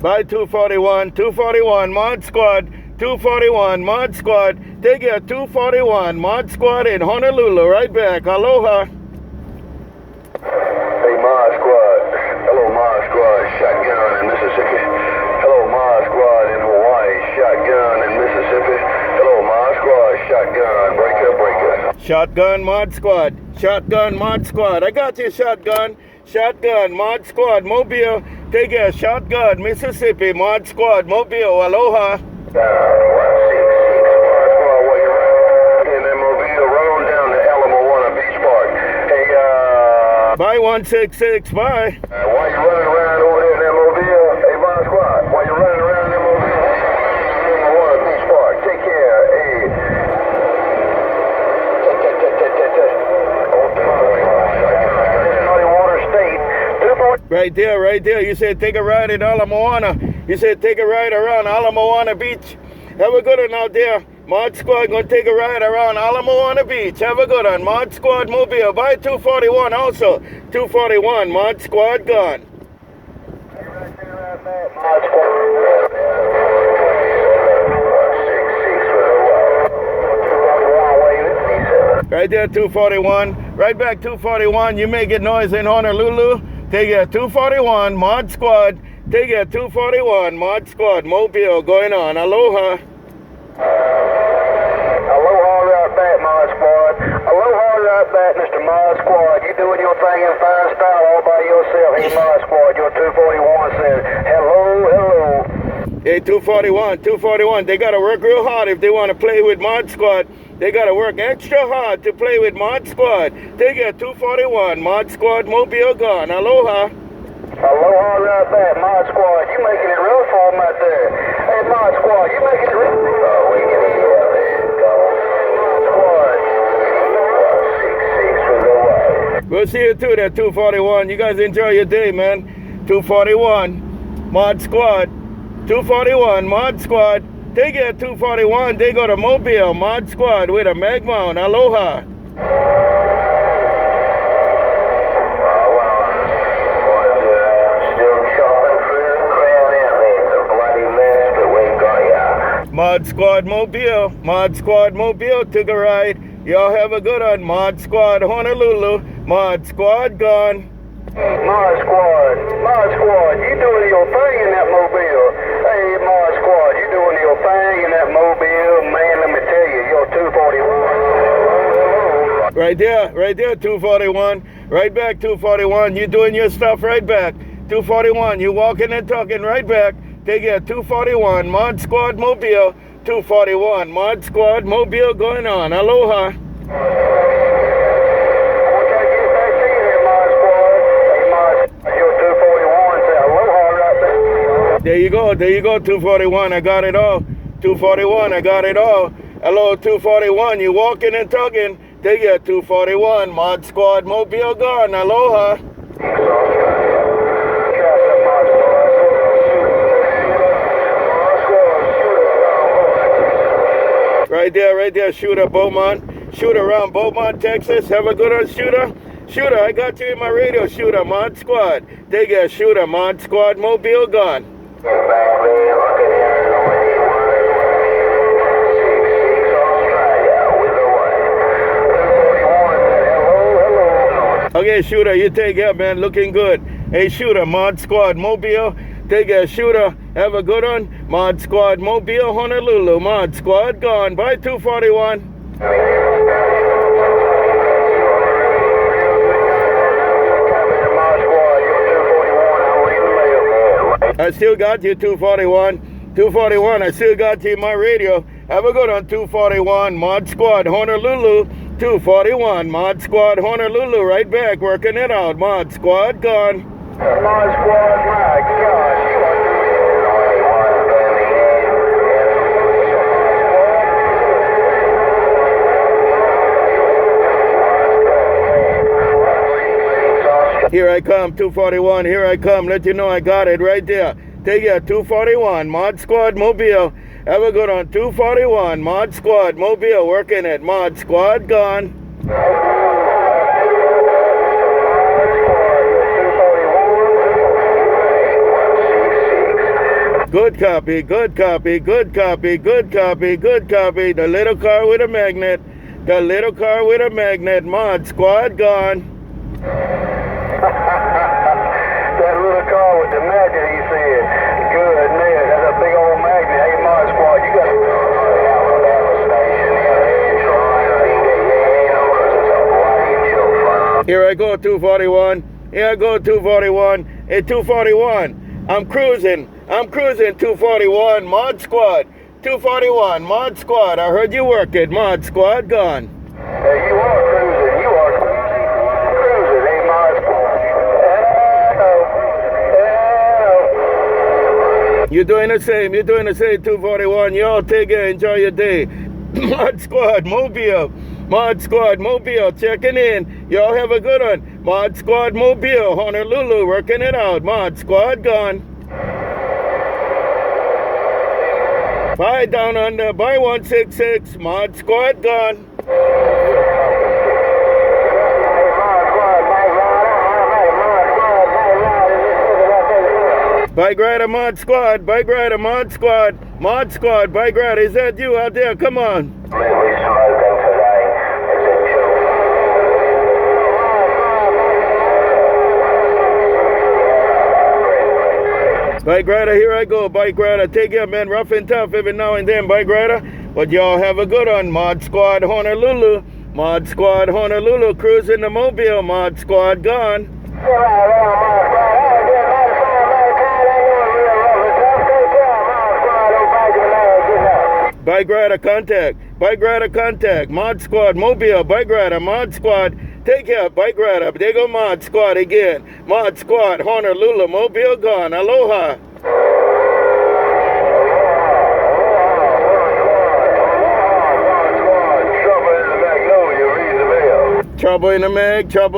By 241, 241, ModSquad, 241, ModSquad. Take care, 241, ModSquad in Honolulu. Right back. Aloha. Hey, ModSquad. Hello, ModSquad. Shotgun in Mississippi. Hello, ModSquad in Hawaii. Shotgun in Mississippi. Hello, ModSquad. Shotgun. Breaker. Shotgun, ModSquad. Shotgun, ModSquad. I got you, Shotgun. Shotgun, ModSquad, Mobile. Take care, Shotgun, Mississippi, ModSquad, Mobile. Aloha. 166, ModSquad, what you running in that Mobile? Run on down to Aloha Beach Park. Hey, Bye, 166, bye. why you running around over there in that Mobile? Hey, ModSquad, why you running around in that Mobile? Aloha Beach Park. Take care. Hey. Right there. You said take a ride in Ala Moana. You said take a ride around Ala Moana Beach. Have a good one out there. ModSquad gonna take a ride around Ala Moana Beach. Have a good one. ModSquad Mobile. By 241 also. 241. ModSquad gone. Right there, 241. Right back, 241. You make it noise in Honolulu. Take it, 241, ModSquad. Take it, 241, ModSquad, Mobile, going on. Aloha. Aloha right back, ModSquad. Aloha right back, Mr. ModSquad. You doing your thing in fine style all by yourself. Hey, ModSquad, your 241 says, hello. Hey, 241. They got to work real hard if they want to play with ModSquad. They got to work extra hard to play with ModSquad. Take it, 241, ModSquad, Mobile gone. Aloha. Aloha right back, ModSquad. You making it real for them out there. Hey, ModSquad, you making it real. We can hear it. We'll see you too there, 241. You guys enjoy your day, man. 241, ModSquad. 241, ModSquad. They get 241, they go to Mobile, ModSquad with a mag mount. Aloha. ModSquad Mobile took a ride. Y'all have a good one. ModSquad Honolulu. ModSquad gone. ModSquad, you doing your thing in that Mobile. Hey, ModSquad, you doing your thing in that Mobile. Man, let me tell you, you're 241. Right there, 241. Right back, 241. You doing your stuff right back. 241, you walking and talking right back. They get 241, ModSquad Mobile. 241, ModSquad Mobile going on. Aloha. There you go, 241, I got it all. 241, I got it all. Hello, 241, you walking and talking. They get 241, ModSquad Mobile gone. Aloha. Right there, Shooter Beaumont. Shooter around Beaumont, Texas. Have a good one, Shooter. Shooter, I got you in my radio, Shooter, ModSquad. They get Shooter, ModSquad Mobile gone. Okay, Shooter, you take care, man. Looking good. Hey, Shooter, ModSquad Mobile. Take care, Shooter. Have a good one. ModSquad Mobile, Honolulu. ModSquad gone. By 241. I still got you, 241. 241, I still got you in my radio. Have a good one, 241. ModSquad Honolulu. 241, ModSquad Honolulu. Right back, working it out. ModSquad gone. ModSquad, my gosh, you are Here I come, 241. Here I come. Let you know I got it right there. Take it, 241. ModSquad Mobile. Have a good one, 241. ModSquad Mobile. Working it. ModSquad gone. Good copy, good copy, good copy, good copy, good copy. The little car with a magnet. The little car with a magnet. Mod Squad gone. That little car with the magnet, he said. Goodness, that's a big old magnet. Hey, ModSquad, you got to... Here I go, 241. Here I go, 241. Hey, 241. I'm cruising. 241. Mod Squad. 241. Mod Squad. I heard you work it. Mod Squad gone. Hey, you are cruising. You are cruising. Hey, ModSquad. You're doing the same. 241. Y'all take it. Enjoy your day. Mod Squad, Mobile. Mod Squad, Mobile, checking in. Y'all have a good one. Mod Squad, Mobile, Honolulu, working it out. Mod Squad gone. Bye down under, bye 166. Mod Squad gone. BikeRider, Mod Squad, BikeRider, Mod Squad, Mod Squad, BikeRider, is that you out there? Come on. BikeRider, here I go, BikeRider. Take care, man. Rough and tough every now and then, BikeRider. But y'all have a good one. Mod Squad, Honolulu. Mod Squad, Honolulu. Cruising the Mobile. Mod Squad gone. BikeRider contact. BikeRider contact. Mod Squad, Mobile. BikeRider, Mod Squad. Take care, BikeRider. There go Mod Squad again. Mod Squad, Honolulu, Mobile gone. Aloha. Trouble in the mag, trouble.